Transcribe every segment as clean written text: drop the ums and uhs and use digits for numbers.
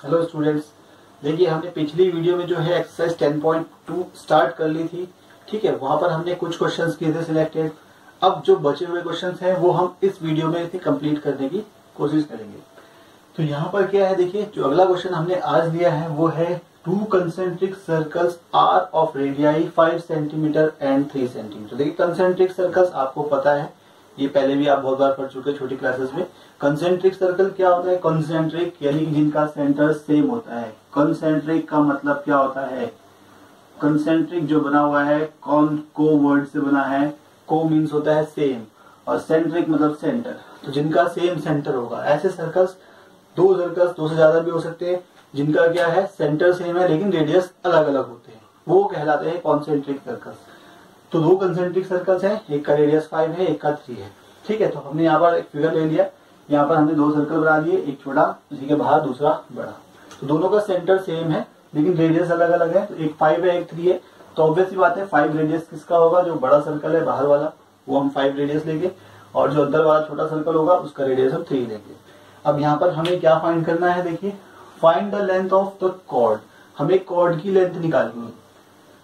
Hello students, देखिए हमने पिछली वीडियो में जो है एक्सरसाइज 10.2 स्टार्ट कर ली थी। ठीक है, वहां पर हमने कुछ क्वेश्चंस किए थे सिलेक्टेड। अब जो बचे हुए क्वेश्चंस हैं वो हम इस वीडियो में कंप्लीट करने की कोशिश करेंगे। तो यहाँ पर क्या है, देखिए जो अगला क्वेश्चन हमने आज लिया है वो है 2 concentric circles are of radii 5 centimetre and 3 centimetre. देखिए कंसेंट्रिक सर्कल्स आपको पता है, ये पहले भी आप बहुत बार पढ़ चुके हैं छोटी क्लासेस में। कंसेंट्रिक सर्कल क्या होता है? कंसेंट्रिक यानी कि जिनका सेंटर सेम होता है। कंसेंट्रिक का मतलब क्या होता है? कंसेंट्रिक जो बना हुआ है को वर्ड से बना है। को मीन्स होता है सेम और सेंट्रिक मतलब सेंटर, तो जिनका सेम सेंटर होगा। ऐसे सर्कल्स दो से ज्यादा भी हो सकते हैं जिनका क्या है, सेंटर सेम है लेकिन रेडियस अलग अलग होते हैं, वो कहलाते हैं कॉन्सेंट्रिक सर्कल्स। तो 2 कंसेंट्रिक सर्कल्स हैं, एक का रेडियस 5 है, एक का 3 है। ठीक है, तो हमने यहाँ पर एक फिगर ले लिया। यहाँ पर हमने 2 सर्कल बना लिए, एक छोटा उसी के बाहर दूसरा बड़ा। तो दोनों का सेंटर सेम है लेकिन रेडियस अलग अलग है। तो एक 5 है, एक 3 है। तो ऑब्वियसली बात है 5 रेडियस किसका होगा? जो बड़ा सर्कल है बाहर वाला, वो हम 5 रेडियस लेंगे, और जो अंदर वाला छोटा सर्कल होगा उसका रेडियस हम 3 लेंगे। अब यहाँ पर हमें क्या फाइंड करना है? देखिए, find the length of the chord. हमें कॉर्ड की लेंथ निकालनी है।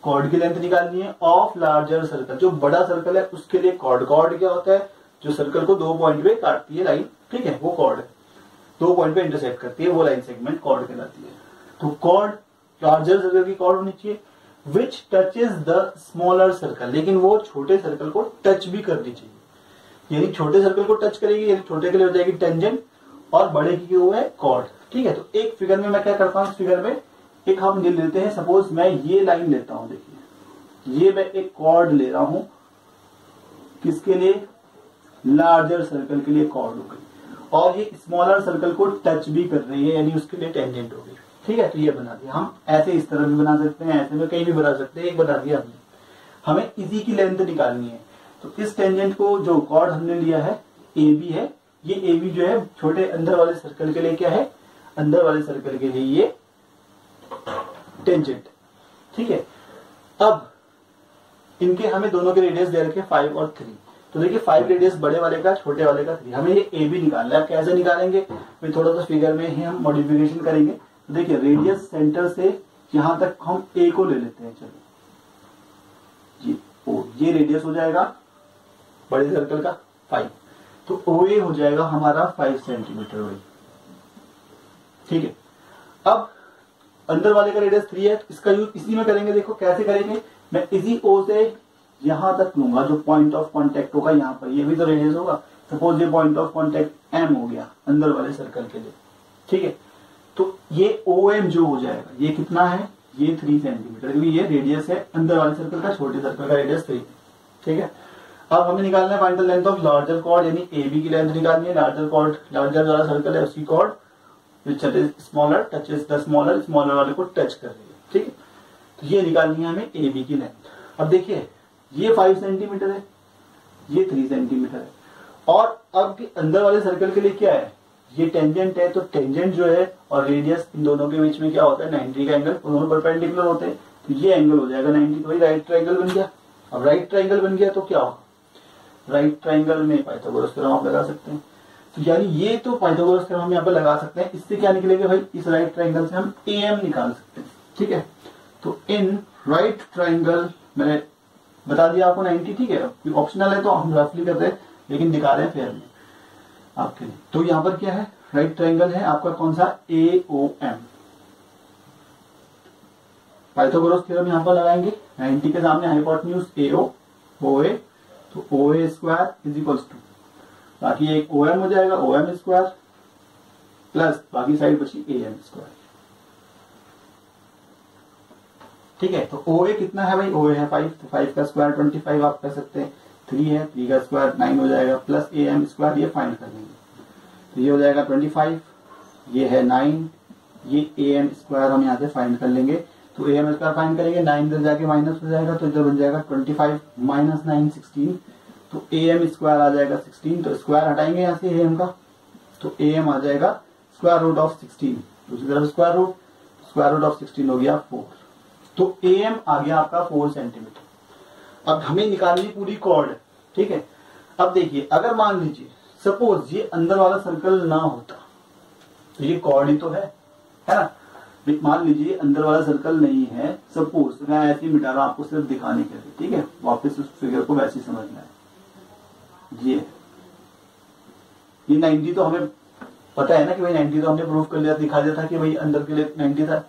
कॉर्ड की लेंथ निकालनी है ऑफ लार्जर सर्कल। जो बड़ा सर्कल है उसके लिए कॉर्ड क्या होता है? जो सर्कल को 2 पॉइंट पे काटती है लाइन, ठीक है, वो कॉर्ड है। 2 पॉइंट पे इंटरसेक्ट करती है वो लाइन सेगमेंट कॉर्ड कहलाती है। तो कॉर्ड लार्जर सर्कल की कॉर्ड होनी चाहिए विच टचेज द स्मॉलर सर्कल, लेकिन वो छोटे सर्कल को टच भी करनी चाहिए। यानी छोटे सर्कल को टच करेगी, यानी छोटे के लिए हो जाएगी टेंजेंट और बड़े की वो है कॉर्ड। ठीक है, तो एक फिगर में मैं क्या करता हूँ, इस फिगर में एक हम ले लेते हैं। सपोज मैं ये लाइन लेता हूं, देखिए ये मैं एक कॉर्ड ले रहा हूं, किसके लिए? लार्जर सर्कल के लिए कॉर्ड हो गई, और ये स्मॉलर सर्कल को टच भी कर रही है यानी उसके लिए टेंजेंट हो गई। ठीक है, तो ये बना दिया। हम ऐसे इस तरह भी बना सकते हैं, ऐसे में कहीं भी बना सकते हैं, एक बना दिया हमने। हमें इसी की लेंथ निकालनी है। तो इस टेंजेंट को जो कॉर्ड हमने लिया है ए बी है, ये ए बी जो है छोटे अंदर वाले सर्कल के लिए क्या है? अंदर वाले सर्कल के लिए ये टेंजेंट। ठीक है, अब इनके हमें दोनों के रेडियस दे रखे 5 और 3। तो देखिए 5 रेडियस बड़े वाले का, छोटे वाले का 3। हमें ये ए बी निकालना है। कैसे निकालेंगे? फिर थोड़ा सा फिगर में ही हम मॉडिफिकेशन करेंगे। तो देखिए रेडियस सेंटर से यहां तक हम ए को ले लेते हैं। चलो जी ओ, ये रेडियस हो जाएगा बड़े सर्कल का 5, तो ओ ए हो जाएगा हमारा 5 सेंटीमीटर वही। ठीक है, अब अंदर वाले का रेडियस 3 है, इसका यूज इसी में करेंगे। देखो कैसे करेंगे, मैं इसी ओ से यहां तक लूंगा, जो पॉइंट ऑफ कांटेक्ट होगा यहाँ पर, ये भी तो रेडियस होगा। सपोज ये पॉइंट ऑफ कांटेक्ट एम हो गया अंदर वाले सर्कल के लिए। ठीक है, तो ये ओ एम जो हो जाएगा, ये कितना है? ये 3 सेंटीमीटर, क्योंकि ये रेडियस है अंदर वाले सर्कल का, छोटे सर्कल का रेडियस 3। ठीक है, अब हमें निकालना है find the length of larger chord, यानी ए बी की लेंथ निकालनी है। लार्जर कॉर्ड, लार्जर वाला सर्कल है उसकी chord smaller touches the smaller, smaller वाले को टच कर रही है। ठीक है, तो ये निकालनी है हमें ए बी की लेंथ। अब देखिए ये 5 सेंटीमीटर है, ये 3 सेंटीमीटर है, और अब के अंदर वाले सर्कल के लिए क्या है? ये टेंजेंट है। तो टेंजेंट जो है और रेडियस, इन दोनों के बीच में क्या होता है? 90 का एंगल। दोनों परपेंडिकुलर होते हैं, तो ये एंगल हो जाएगा 90। तो वही राइट ट्रायंगल बन गया। अब राइट ट्रायंगल बन गया तो क्या होगा? राइट ट्रायंगल में पाइथागोरस थ्योरम आप लगा सकते हैं। तो यानी ये तो पाइथागोरस थ्योरम हम यहाँ पे लगा सकते हैं। इससे क्या निकलेगा भाई? इस राइट ट्रायंगल से हम ए एम निकाल सकते हैं। ठीक है, तो इन राइट ट्रायंगल मैंने बता दिया आपको 90। ठीक है, ऑप्शनल है तो हम रफली करते हैं, लेकिन दिखा रहे हैं फेयर में आपके लिए। तो यहाँ पर क्या है? राइट ट्रायंगल है आपका कौन सा? ए ओ एम। पाइथागोरस थ्योरम यहाँ पर लगाएंगे। 90 के सामने हाइपोटेन्यूज ए ओ ए, तो ओ ए स्क्वायर इज इक्वल्स टू, बाकी एक ओ एम हो जाएगा, ओ एम स्क्वायर प्लस बाकी साइड बची ए एम स्क्वायर। ठीक है, तो ओ ए कितना है भाई? ओ ए है 5, तो 5 का स्क्वायर 25 आप कर सकते हैं। 3 है, 3 का स्क्वायर 9 हो जाएगा, प्लस ए एम स्क्वायर, ये फाइंड कर लेंगे। तो ये हो जाएगा 25, ये है 9, ये ए एम स्क्वायर हम यहाँ से फाइंड कर लेंगे। तो ए एम स्क्वायर फाइंड करेंगे, 9 इधर जाके माइनस हो जाएगा, तो इधर बन जाएगा 25 माइनस 9 16। तो ए एम स्क्वायर आ जाएगा 16, तो स्क्वायर हटाएंगे यहाँ से ए एम का, तो ए एम आ जाएगा स्क्वायर रूट ऑफ 16। दूसरी तरफ स्क्वायर रूट ऑफ 16 हो गया 4। तो ए एम आ गया आपका 4 सेंटीमीटर। अब हमें निकालनी पूरी कॉर्ड। ठीक है, अब देखिए अगर मान लीजिए सपोज ये अंदर वाला सर्कल ना होता, तो ये कॉर्ड ही तो है, है ना। मान लीजिए अंदर वाला सर्कल नहीं है, सपोज मैं ऐसे ही मिटा रहा हूं आपको सिर्फ दिखाने के लिए, ठीक है। वापस उस फिगर को वैसे ही समझना है। ये 90 तो हमें पता है ना कि भाई 90 तो हमने प्रूव कर लिया, दिखा दिया था कि भाई अंदर के लिए 90 था।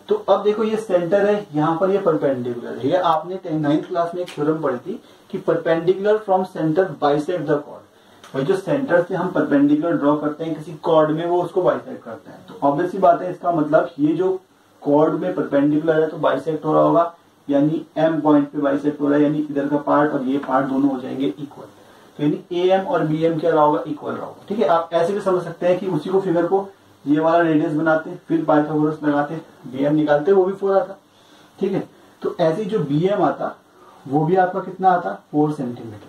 तो अब देखो ये सेंटर है, यहाँ पर ये परपेंडिकुलर है। ये आपने 9th क्लास में एक थ्योरम पढ़ी थी कि perpendicular from centre bisect the chord. भाई जो सेंटर से हम परपेंडिकुलर ड्रॉ करते हैं किसी कॉर्ड में, वो उसको बाइसेक्ट करते हैं। तो ऑब्वियस सी बात है, इसका मतलब ये जो कॉर्ड में परपेंडिकुलर है तो बाइसेक्ट हो रहा होगा, यानी एम पॉइंट पे बाइसेक्ट हो रहा है, यानी इधर का पार्ट और ये पार्ट दोनों हो जाएंगे इक्वल। तो यानी ए एम और बी एम क्या रहा होगा, इक्वल रहा होगा। ठीक है, आप ऐसे भी समझ सकते हैं कि उसी को फिगर को ये वाला रेडियस बनाते, फिर पाइथागोरस लगाते, बी एम निकालते, वो भी 4 आता। ठीक है, तो ऐसे जो बी एम आता वो भी आपका कितना आता, 4 सेंटीमीटर।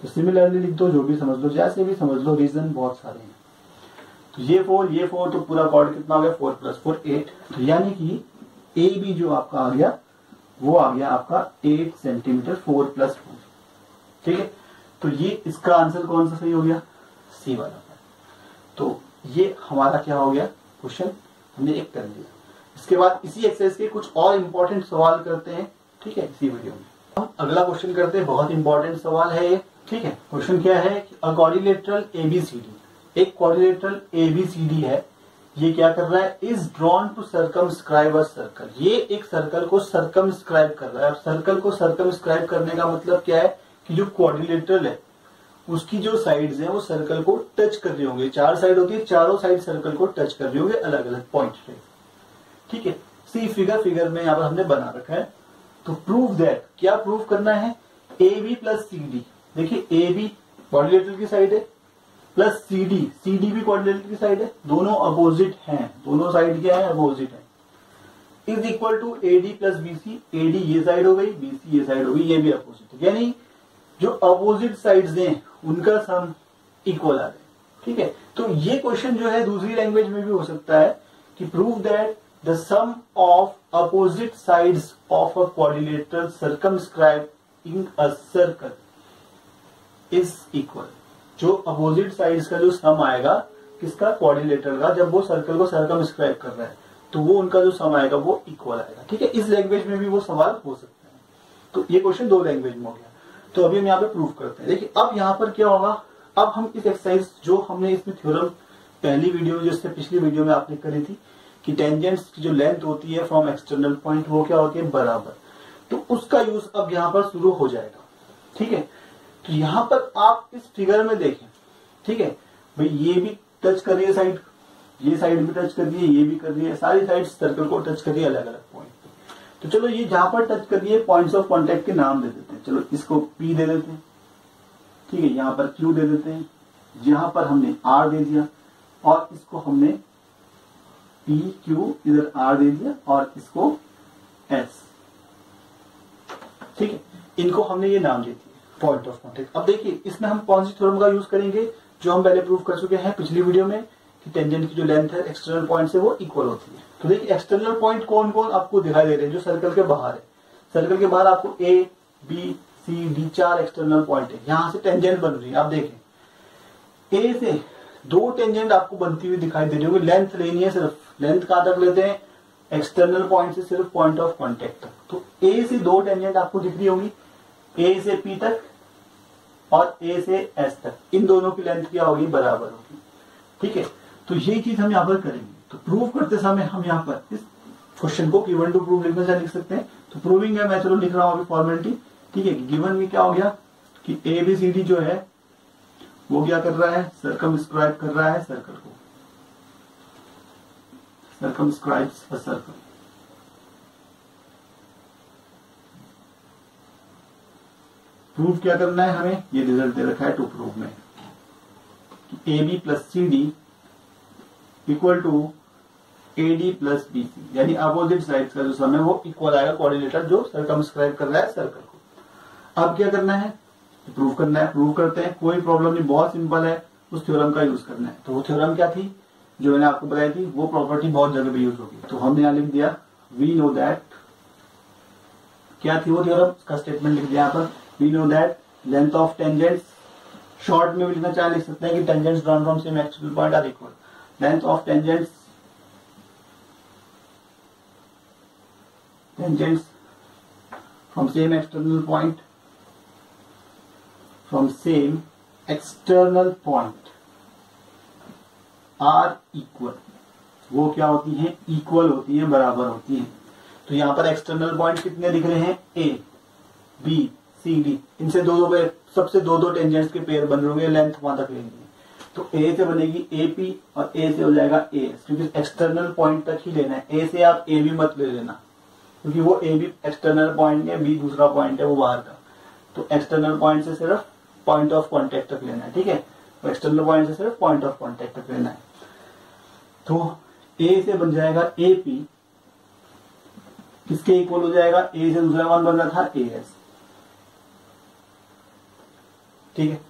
तो सिमिलरली लिख दो, जो भी समझ लो, जैसे भी समझ लो, रीजन बहुत सारे हैं। तो ये 4 तो पूरा कॉर्ड कितना हो गया, 4 + 4 8। तो यानी कि ए बी जो आपका आ गया वो आ गया आपका 8 सेंटीमीटर, 4 + 4। ठीक है, तो ये इसका आंसर कौन सा सही हो गया, सी वाला। तो ये हमारा क्या हो गया, क्वेश्चन हमने एक कर लिया। इसके बाद इसी एक्सरसाइज के कुछ और इंपॉर्टेंट सवाल करते हैं, ठीक है, इसी वीडियो में। हम अगला क्वेश्चन करते हैं, बहुत इंपॉर्टेंट सवाल है ये। ठीक है, क्वेश्चन क्या है कि अ क्वाड्रिलेटरल एबीसीडी, एक क्वाड्रिलेटरल एबीसीडी है, ये क्या कर रहा है, is drawn to circumscribe a circle. ये एक सर्कल को सर्कमस्क्राइब कर रहा है। अब सर्कल को सर्कमस्क्राइब करने का मतलब क्या है कि जो क्वाड्रिलेटरल है उसकी जो साइड्स हैं वो सर्कल को टच कर रही होंगे। 4 साइड होती है, चारों साइड सर्कल को टच कर रही होंगे अलग अलग पॉइंट पे। ठीक है, सी फिगर में यहाँ पर हमने बना रखा है। तो प्रूव दैट, क्या प्रूव करना है, A B plus C D. देखिए ए बी क्वाड्रिलेटरल की साइड है, प्लस सी डी भी क्वाड्रिलेटरल की साइड है, दोनों अपोजिट हैं, दोनों साइड क्या है, अपोजिट है। Is equal to A D plus B C, A D ये साइड हो गई, बी सी ये साइड हो गई, ये भी अपोजिट है। यानी जो अपोजिट साइड्स हैं उनका सम इक्वल आ रहा है। ठीक है, तो ये क्वेश्चन जो है दूसरी लैंग्वेज में भी हो सकता है कि prove that the sum of opposite sides of a quadrilateral circumscribing a circle is equal. जो अपोजिट साइड्स का जो सम आएगा किसका, क्वाड्रिलेटरल का, जब वो सर्कल को सर्कमस्क्राइब कर रहा है तो वो उनका जो सम आएगा वो इक्वल आएगा। ठीक है, इस लैंग्वेज में भी वो सवाल हो सकता है। तो ये क्वेश्चन 2 लैंग्वेज में हो गया। तो अभी हम यहाँ पे प्रूव करते हैं। देखिए अब यहाँ पर क्या होगा, अब हम इस एक्सरसाइज जो हमने इसमें थ्योरम पहली वीडियो में, जिससे पिछली वीडियो में आपने करी थी कि टेंजेंट्स की जो लेंथ होती है फ्रॉम एक्सटर्नल पॉइंट वो क्या होती है, बराबर। तो उसका यूज अब यहाँ पर शुरू हो जाएगा। ठीक है, तो यहाँ पर आप इस फिगर में देखें, ठीक है भाई, ये भी टच कर रही है साइड, ये साइड भी टच कर रही है, ये भी कर रही है, सारी साइड सर्कल को टच कर रही है अलग अलग पॉइंट। तो चलो ये जहां पर टच कर दिए पॉइंट्स ऑफ कांटेक्ट के नाम दे देते हैं। चलो इसको P दे देते हैं, ठीक है, यहाँ पर Q दे देते हैं, यहां पर हमने R दे दिया और इसको हमने P Q इधर R दे दिया और इसको S। ठीक है, इनको हमने ये नाम दे दिए पॉइंट ऑफ कांटेक्ट। अब देखिए इसमें हम कौन सी थ्योरम का यूज करेंगे, जो हम पहले प्रूव कर चुके हैं पिछली वीडियो में कि टेंजेंट की जो लेंथ है एक्सटर्नल पॉइंट से वो इक्वल होती है। तो देखिए एक्सटर्नल पॉइंट कौन कौन आपको दिखाई दे रहे हैं, जो सर्कल के बाहर है। सर्कल के बाहर आपको A B C D 4 external point है, यहां से टेंजेंट बन रही है। आप देखें ए से 2 टेंजेंट आपको बनती हुई दिखाई दे रही होगी। लेंथ लेनी है, सिर्फ लेंथ कहां तक लेते हैं, एक्सटर्नल पॉइंट से सिर्फ पॉइंट ऑफ कांटेक्ट तक। तो ए से 2 टेंजेंट आपको दिख रही होंगी, ए से पी तक और ए से एस तक। इन दोनों की लेंथ क्या होगी, बराबर होगी। ठीक है, तो ये चीज हम यहाँ पर करेंगे। तो प्रूव करते समय हम यहाँ पर इस क्वेश्चन को गिवन टू प्रूव लिखना चाहे लिख सकते हैं। तो प्रूविंग है, मैं चलो लिख रहा हूं अभी फॉर्मेलिटी। ठीक है, गिवन में क्या हो गया कि ए बी सी डी जो है वो क्या कर रहा है, सर्कमस्क्राइब कर रहा है सर्कल को, सर्कमस्क्राइब्स अ सर्कल। प्रूव क्या करना है हमें, ये रिजल्ट दे रखा है टू प्रूव में, A B plus C D equal to A D plus B C, यानी अपोजिट साइड का जो सम है वो इक्वल आएगा कोऑर्डिनेटर जो सर्कमस्क्राइब कर रहा है सर्कल को। अब क्या करना है, प्रूव करना है। प्रूव करते हैं, कोई प्रॉब्लम नहीं, बहुत सिंपल है। उस थ्योरम का यूज करना है। तो वो थ्योरम क्या थी जो मैंने आपको बताई थी, वो प्रॉपर्टी बहुत जगह पे यूज होगी। तो हमने यहाँ लिख दिया वी नो दैट, क्या थी वो थ्योरम, उसका स्टेटमेंट लिख दिया यहाँ पर, we know that length of tangents, short में भी लिखना चाहे लिख सकते हैं कि tangents drawn from same axial point are equal. Length of tangents tangents from same external point are equal, वो क्या होती है, इक्वल होती है, बराबर होती है। तो यहाँ पर एक्सटर्नल पॉइंट कितने दिख रहे हैं, ए बी सी डी, इनसे दो सबसे दो टेंजेंट्स के पेयर बन रहे, लेंथ वहां तक लेंगे। तो ए से बनेगी ए पी और ए से हो जाएगा ए एस, क्योंकि एक्सटर्नल पॉइंट तक ही लेना है। ए से आप ए बी मत ले लेना, क्योंकि वो ए बी एक्सटर्नल पॉइंट है, बी दूसरा पॉइंट है वो बाहर का। तो एक्सटर्नल पॉइंट से सिर्फ पॉइंट ऑफ कॉन्टेक्ट तक लेना है, ठीक है। तो एक्सटर्नल पॉइंट से सिर्फ पॉइंट ऑफ कॉन्टेक्ट तक लेना है। तो ए से बन जाएगा ए पी, किसके इक्वल हो जाएगा, ए से दूसरा वन बन रहा था ए एस, ठीक है।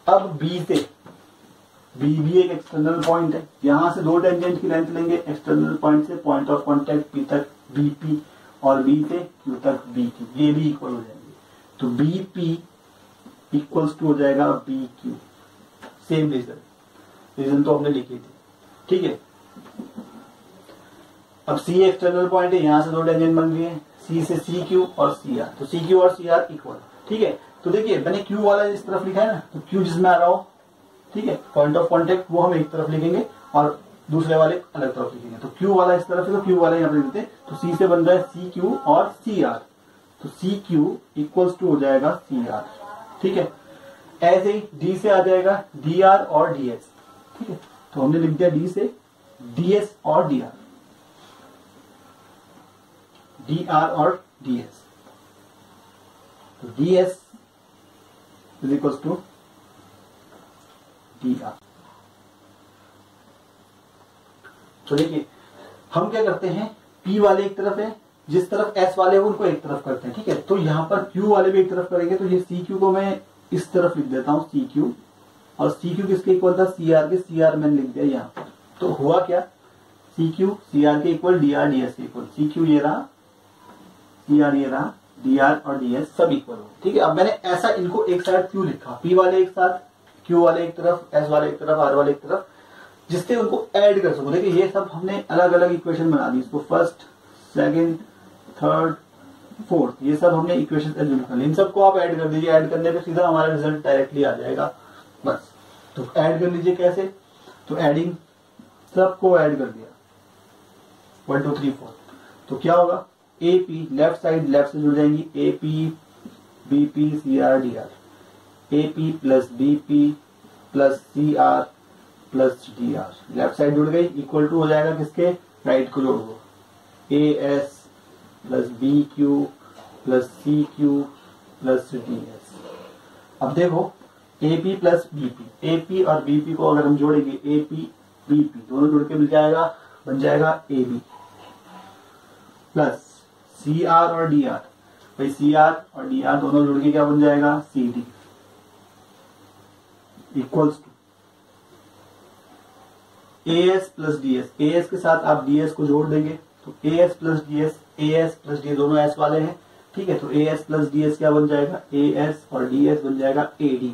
अब बी से, बी भी एक एक्सटर्नल पॉइंट है, यहां से दो टेंजेंट की लेंथ लेंगे, एक्सटर्नल पॉइंट से पॉइंट ऑफ कॉन्टेक्ट पी तक बी पी और बी से क्यू तक बी क्यू, ये भी इक्वल हो जाएंगे। तो बी पी इक्वल्स टू हो जाएगा बी क्यू, सेम रीजन तो हमने लिखी थी, ठीक है। अब सी एक्सटर्नल पॉइंट है, यहां से दो टेंजेंट बन गए हैं, सी से सी क्यू और सी आर, तो सी क्यू और सी आर इक्वल, ठीक है। तो देखिए मैंने क्यू वाला इस तरफ लिखा है ना, तो क्यू जिसमें आ रहा हो, ठीक है, पॉइंट ऑफ कॉन्टेक्ट वो हम एक तरफ लिखेंगे और दूसरे वाले अलग तरफ लिखेंगे। तो क्यू वाला इस तरफ है, तो क्यू वाला यहाँ पे लिखते हैं। तो सी से बन रहा है सी क्यू और सी आर, तो सी क्यू इक्वल्स टू हो जाएगा सी आर, ठीक है। ऐसे ही डी से आ जाएगा डी आर और डी एस, ठीक है। तो हमने लिख दिया डी से डी एस और डी आर, डी आर और डी एस। तो D S is equals to D R. तो देखिए हम क्या करते हैं, P वाले एक तरफ है, जिस तरफ S वाले हो उनको एक तरफ करते हैं, ठीक है। तो यहां पर Q वाले भी एक तरफ करेंगे, तो ये CQ को मैं इस तरफ लिख देता हूं CQ, और CQ किसके इक्वल था, CR के, CR मैंने लिख दिया यहां पर। तो हुआ क्या, CQ CR के इक्वल, DR DS के इक्वल, CQ ये रहा, CR ये रहा, DR और DS सब इक्वल हो, ठीक है। अब मैंने ऐसा इनको एक साइड क्यों लिखा, P वाले एक साथ, Q वाले एक तरफ, S वाले एक तरफ, R वाले एक तरफ, जिससे उनको ऐड कर सको। देखिए ये सब हमने अलग अलग इक्वेशन बना दी, इसको फर्स्ट, सेकंड, थर्ड, फोर्थ, ये सब हमने इक्वेशन एज्यूम कर ली। इन सबको आप ऐड कर दीजिए, ऐड करने पे सीधा हमारा रिजल्ट डायरेक्टली आ जाएगा, बस। तो ऐड कर लीजिए कैसे, तो एडिंग, सबको ऐड कर दिया 1 2 3 4, तो क्या होगा, A P left side left से जुड़ जाएंगी, A P B P C R D R, A P plus B P plus C R plus D R, left side जुड़ गई, इक्वल टू हो जाएगा किसके, राइट को जोड़ दो, A S plus B Q plus C Q plus D S. अब देखो A P plus B P, A P और बी पी को अगर हम जोड़ेंगे, ए पी बी पी दोनों जुड़ के मिल जाएगा, बन जाएगा A B, plus C R और डी आर, भाई सी आर और डी आर दोनों जुड़ के क्या बन जाएगा, C D, equals to A S plus D S, A S के साथ आप डी एस को जोड़ देंगे, तो A S plus D S, A S plus D, दोनों एस वाले हैं, ठीक है। तो A S plus D S क्या बन जाएगा, ए एस और डी एस बन जाएगा ए डी,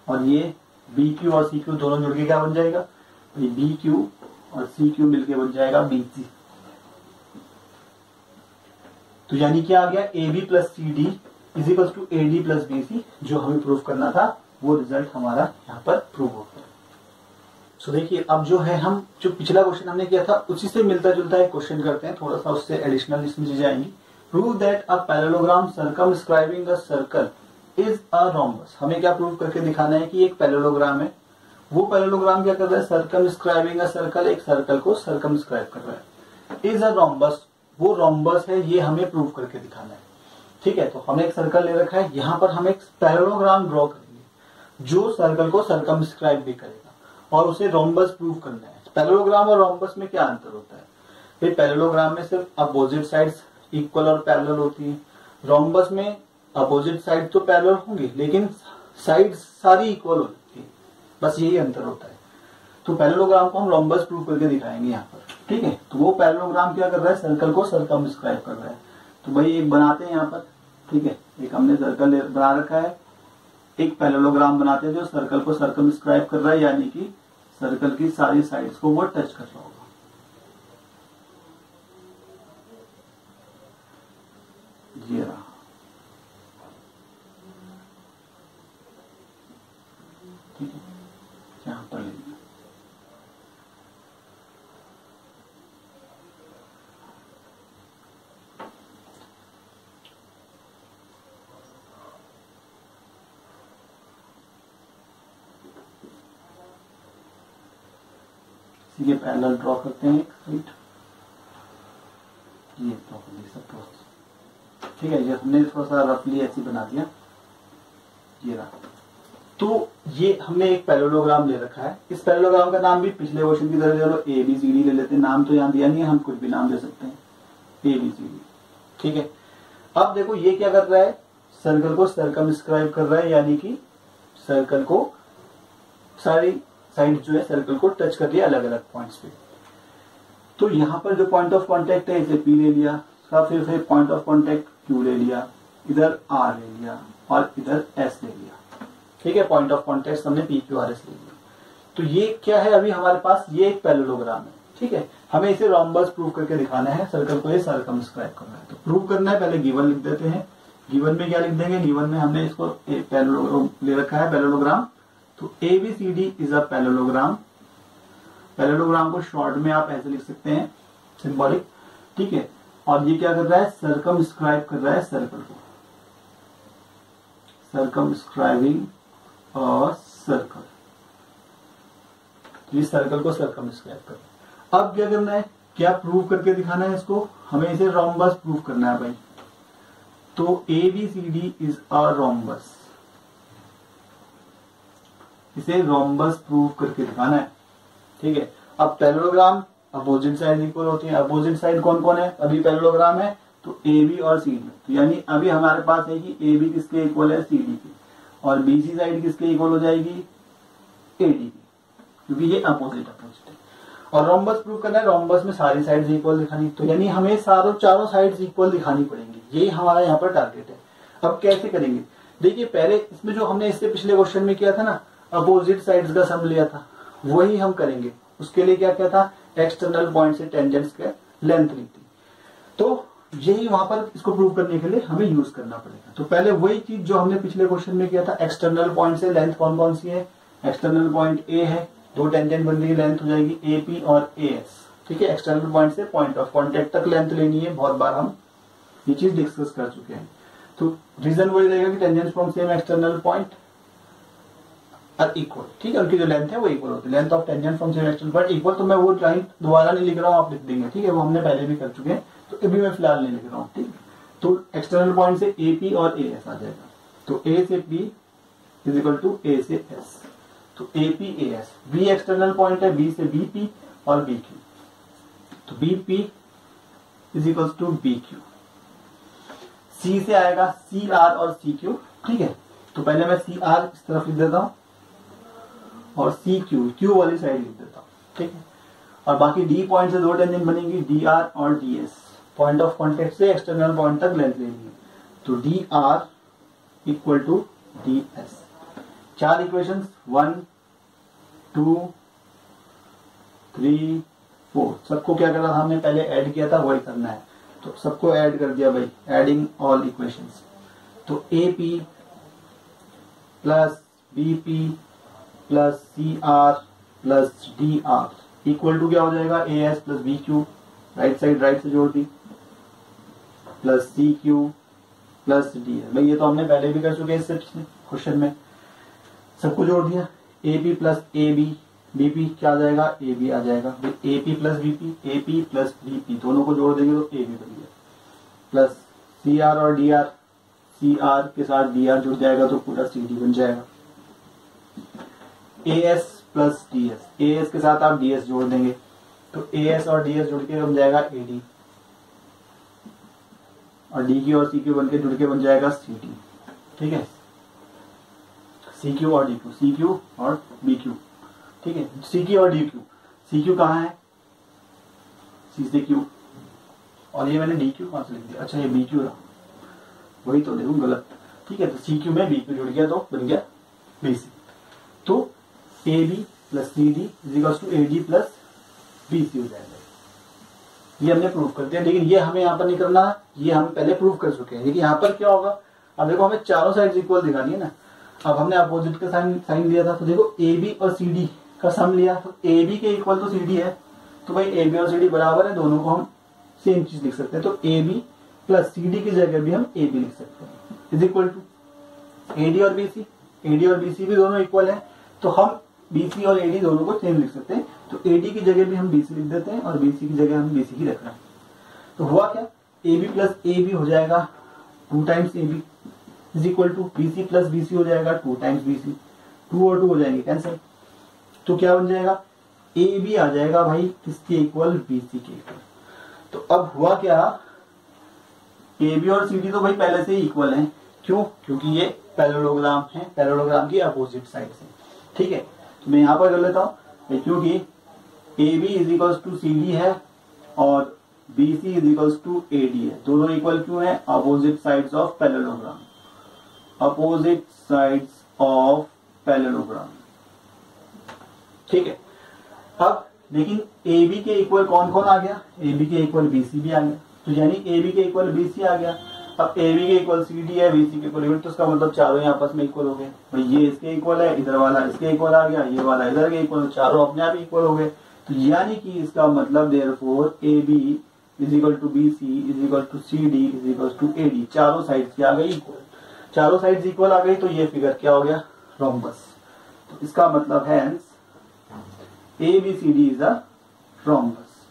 और ये बी क्यू और सी क्यू दोनों जुड़ के क्या बन जाएगा, बी क्यू और सी क्यू मिलके बन जाएगा बी सी। तो यानी क्या आ गया, A B plus C D is equal to A D plus B C, जो हमें प्रूव करना था वो रिजल्ट हमारा यहाँ पर प्रूव हो गया। सो देखिए अब जो है, हम जो पिछला क्वेश्चन हमने किया था उसी से मिलता जुलता एक क्वेश्चन करते हैं, थोड़ा सा उससे एडिशनल इसमें चीजें आएंगी। Prove that a parallelogram circumscribing a circle is a rhombus. हमें क्या प्रूव करके दिखाना है कि एक पैरेललोग्राम है, वो पैरेललोग्राम क्या कर रहा है, सर्कमस्क्राइबिंग अ सर्कल, एक सर्कल को सर्कमस्क्राइब कर रहा है। इज अ रोम्बस, वो रोम्बस है, ये हमें प्रूव करके दिखाना है, ठीक है। तो हमने एक सर्कल ले रखा है, यहाँ पर हम एक पैरेललोग्राम ड्रॉ करेंगे जो सर्कल को सर्कमस्क्राइब भी करेगा, और उसे रोम्बस प्रूव करना है। पैरेललोग्राम और रोम्बस में क्या अंतर होता है, फिर पैरेललोग्राम में सिर्फ अपोजिट साइड्स इक्वल और पैरेलल होती है, रोम्बस में अपोजिट साइड तो पैरेलल होंगी लेकिन साइड सारी इक्वल होती है, बस यही अंतर होता है। तो पैरेललोग्राम को हम रोम्बस प्रूव करके दिखाएंगे यहाँ पर, ठीक है। तो वो पैरेललोग्राम क्या कर रहा है, सर्कल को सर्कमस्क्राइब कर रहा है। तो भाई एक बनाते हैं यहाँ पर, ठीक है, एक हमने सर्कल बना रखा है, एक पैरेललोग्राम बनाते हैं जो सर्कल को सर्कमस्क्राइब कर रहा है, यानी कि सर्कल की सारी साइड्स को वो टच कर रहा होगा। ठीक है, यहाँ पर ले लिया। ये पैरेलल ड्रॉ करते हैं राइट, ये ड्रॉ कर दिया सपोज, ठीक है। ये हमने थोड़ा सा रफली ऐसे बना दिया, ये रहा। तो ये हमने एक पैरेललोग्राम ले रखा है। इस पैरेललोग्राम का नाम भी पिछले क्वेश्चन की तरह ले लो, ABCD ले लेते हैं। नाम तो यहाँ दिया नहीं है, हम कुछ भी नाम दे सकते हैं, ABCD, ठीक है। अब देखो ये क्या कर रहा है, सर्कल को सर्कमस्क्राइब कर रहा है, यानी कि सर्कल को सारी साइड जो है सर्कल को टच कर लिया अलग अलग पॉइंट्स पे। तो यहाँ पर जो पॉइंट ऑफ कांटेक्ट है इसे P ले लिया, फिर पॉइंट ऑफ कांटेक्ट Q ले लिया, इधर R ले लिया और इधर S ले लिया, ठीक है। पॉइंट ऑफ कांटेक्ट हमने PQRS ले लिया। तो ये क्या है, अभी हमारे पास ये एक पैरेललोग्राम है, ठीक है। हमें इसे रोम्बस प्रूव करके दिखाना है, सर्कल को ये सर्कमस्क्राइब करना है। तो प्रूव करना है, पहले गिवन लिख देते हैं। गिवन में क्या लिख देंगे, गिवन में हमने इसको पैरेललोग्राम ले रखा है, पैरेललोग्राम। तो ABCD is a parallelogram. Parallelogram को शॉर्ट में आप ऐसे लिख सकते हैं, सिंबॉलिक, ठीक है। और ये क्या कर रहा है, सर्कमस्क्राइब कर रहा है सर्कल को, सर्कमस्क्राइबिंग और सर्कल, ये सर्कल को सर्कमस्क्राइब कर। अब क्या करना है, क्या प्रूव करके दिखाना है इसको, हमें इसे रोम्बस प्रूव करना है भाई। तो ABCD इज अ रोम्बस, इसे रोम्बस प्रूव करके दिखाना है, ठीक है। अब पैरेललोग्राम अपोजिट साइड इक्वल होती है। अपोजिट साइड कौन कौन है, अभी पैरेललोग्राम है तो AB और CD, तो यानी अभी हमारे पास है कि AB किसके इक्वल है, CD की, और BC साइड किसके इक्वल हो जाएगी, AD की, क्योंकि ये अपोजिट है। और रोम्बस प्रूव करना है, रोम्बस में सारी साइड्स इक्वल दिखानी, तो यानी हमें चारों साइड्स इक्वल दिखानी पड़ेंगी, ये हमारा यहाँ पर टारगेट है। अब कैसे करेंगे, देखिए पहले इसमें जो हमने इससे पिछले क्वेश्चन में किया था ना, अपोजिट साइड्स का सम लिया था, वही हम करेंगे। उसके लिए क्या क्या था, एक्सटर्नल पॉइंट से टेंजेंट्स का लेंथ ली थी, तो यही वहां पर इसको प्रूव करने के लिए हमें यूज करना पड़ेगा। तो पहले वही चीज जो हमने पिछले क्वेश्चन में किया था, एक्सटर्नल पॉइंट से लेंथ कौन कौन सी है, एक्सटर्नल पॉइंट A है, दो टेंजेंट बन रही, लेंथ हो जाएगी AP और AS, ठीक है। एक्सटर्नल पॉइंट से पॉइंट ऑफ कांटेक्ट तक लेंथ लेनी है, बहुत बार हम ये चीज डिस्कस कर चुके हैं। तो रीजन वही रहेगा कि tangents from same external point are equal, ठीक है, उनकी जो लेंथ है वो इक्वल होती है। Length of tangent from same external point equal, तो मैं वो लाइन दोबारा नहीं लिख रहा हूँ, आप लिख देंगे, ठीक है, वो हमने पहले भी कर चुके हैं, तो अभी मैं फिलहाल नहीं लिख रहा हूँ, ठीक है। तो एक्सटर्नल पॉइंट से AP और AS आ जाएगा, तो A से P is equal to A से S, तो AP AS। B external point है, B से BP और BQ, तो BP is equal to BQ। C से आएगा CR और CQ, ठीक है। तो पहले मैं CR इस तरफ लिख देता हूं और CQ Q वाली साइड लिख देता हूं, ठीक है। और बाकी D पॉइंट से दो टेंजेंट बनेंगी, DR और DS। पॉइंट ऑफ कांटेक्ट से एक्सटर्नल पॉइंट तक लेंथ लेनी है, तो DR इक्वल टू DS। चार इक्वेशंस, 1 2 3 4, सबको क्या करना था हमने, पहले ऐड किया था, वही करना है। तो सबको ऐड कर दिया भाई, एडिंग ऑल इक्वेशंस। तो AP plus BP plus CR plus DR equal to क्या हो जाएगा, AS plus BQ, right side right से जोड़ दी, प्लस CQ प्लस DS। भाई ये तो हमने पहले भी कर चुके हैं इससे पिछले क्वेश्चन में, सबको जोड़ दिया। AP प्लस AB, BP क्या आ जाएगा, AB आ जाएगा। AP plus BP, AP plus BP दोनों को जोड़ देंगे तो AB बन गया, प्लस CR और DR, CR के साथ DR जुड़ जाएगा तो पूरा CD बन जाएगा। AS प्लस DS, AS के साथ आप DS जोड़ देंगे तो AS और DS जुड़ के बन जाएगा AD, और DQ और CQ बन के जुड़ के बन जाएगा CD, ठीक है। CQ और DQ, CQ और BQ, ठीक है। CQ और DQ, CQ कहाँ है, C से Q, और ये मैंने DQ कहाँ से लिख दिया, अच्छा ये BQ रहा, वही तो देखूं गलत, ठीक है। तो CQ में BQ जुड़ गया तो बन गया BC। तो AB plus CD is equal to AD plus BC हो जाएगा। ये हमने प्रूव कर दिया, लेकिन ये हमें यहाँ पर नहीं करना, ये हम पहले प्रूव कर चुके हैं। लेकिन यहाँ पर क्या होगा, अब देखो हमें चारों साइड इक्वल दिखानी है ना। अब हमने अपोजिट का साइन लिया था, तो देखो ए बी और सी डी का सम लिया, तो ए बी के इक्वल तो सी डी है, तो भाई ए बी और सी डी बराबर है, दोनों को हम सेम चीज लिख सकते हैं। तो A B plus C D की जगह भी हम ए बी लिख सकते हैं, is equal to A D और बी सी। ए डी और बी सी भी दोनों इक्वल है, तो हम बी सी और ए डी दोनों को सेम लिख सकते हैं। तो ए डी की जगह भी हम बी सी लिख देते हैं और बी सी की जगह हम बी सी ही रख रहे हैं। तो हुआ क्या, A B plus A B हो जाएगा 2 times A B is equal to B C plus B C हो जाएगा 2 टाइम्स बी सी। 2 और 2 हो जाएंगे कैंसिल, तो क्या बन जाएगा, ए बी आ जाएगा भाई किसके इक्वल, बी सी के इक्वल। तो अब हुआ क्या, ए बी और सी डी तो भाई पहले से ही इक्वल हैं, क्यों, क्योंकि ये पैरेललोग्राम है, पैरेललोग्राम की अपोजिट साइड से। ठीक है, तो मैं यहां पर कर लेता हूं, क्योंकि A B is equal to C D है और B C is equal to A D है, दोनों इक्वल क्यों है, opposite sides of parallelogram, opposite sides of parallelogram. ठीक है, अब लेकिन ए बी के इक्वल कौन कौन आ गया, ए बी के इक्वल बी सी भी आ गया, तो यानी ए बी के इक्वल बी सी आ गया। अब ए बी के इक्वल सी डी है, बी सी के इक्वल, तो उसका मतलब चारों ही आपस में इक्वल हो गए। भाई ये इसके इक्वल है, इधर वाला इसके इक्वल आ गया, ये वाला इधर के इक्वल, चारों अपने आप इक्वल हो गए। तो यानी कि इसका मतलब therefore A B is equal to B C is equal to C D is equal to A D, चारों साइड की आ गई इक्वल, चारों साइड इक्वल आ गई, तो ये फिगर क्या हो गया, रोम्बस। तो इसका मतलब है A B C D is a rhombus.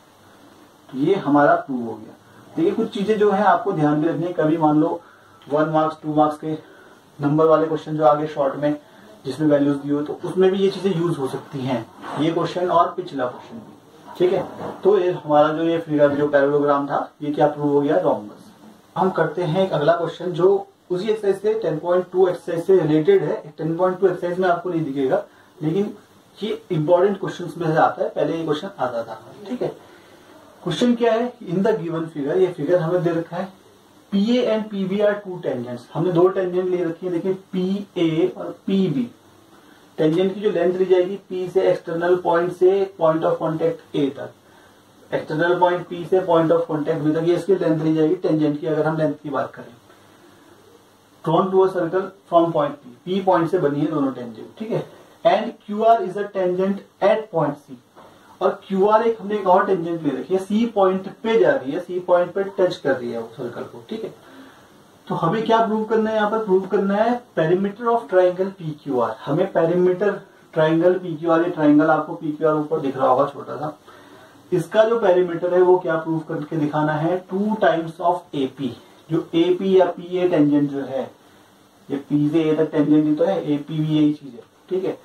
तो ये हमारा प्रूव हो गया। देखिए कुछ चीजें जो है आपको ध्यान में रखनी है, कभी मान लो 1 मार्क्स 2 मार्क्स के नंबर वाले क्वेश्चन जो आगे शॉर्ट में जिसमें वैल्यूज दी हो, तो उसमें भी ये चीजें यूज हो सकती हैं, ये क्वेश्चन और पिछला क्वेश्चन भी। ठीक है, तो ये हमारा जो ये फिगर जो पैरेललोग्राम था, ये क्या प्रूव हो गया, रोम्बस। हम करते हैं एक अगला क्वेश्चन जो उसी एक्सरसाइज से 10.2 एक्सरसाइज से रिलेटेड है। 10.2 एक्सरसाइज में आपको नहीं दिखेगा, लेकिन ये इंपॉर्टेंट क्वेश्चन में से आता है, पहले ये क्वेश्चन आता था। ठीक है, क्वेश्चन क्या है, इन द गिवन फिगर, ये फिगर हमें दे रखा है, P A and P B are 2 tangents. हमने 2 टेंजेंट ले रखी है, देखिए पी ए और पी बी। टेंजेंट की जो लेंथ ली जाएगी पी से एक्सटर्नल पॉइंट से पॉइंट ऑफ कॉन्टेक्ट ए तक, एक्सटर्नल पॉइंट पी से पॉइंट ऑफ कॉन्टेक्ट बी तक, ये इसकी लेंथ ली जाएगी टेंजेंट की। अगर हम लेंथ की बात करें, drawn to a circle from point P point से बनी है दोनों टेंजेंट। ठीक है, and Q R is a tangent at point C, और क्यू आर हमने एक और टेंजेंट ले रखी है, सी पॉइंट पे जा रही है, सी पॉइंट पे टच कर रही है वो सर्कल को। ठीक है, तो हमें क्या प्रूव करना है, यहाँ पर प्रूव करना है perimeter of triangle P Q R. हमें perimeter triangle P Q R, ये ट्राइंगल आपको पी क्यू आर ऊपर दिख रहा होगा छोटा सा, इसका जो पेरीमीटर है वो क्या प्रूव करके दिखाना है, 2 टाइम्स ऑफ एपी। जो एपी या पी ए टेंजेंट जो है, ये पी से ए तक टेंजेंट ही तो है, एपी भी यही चीज है। ठीक है,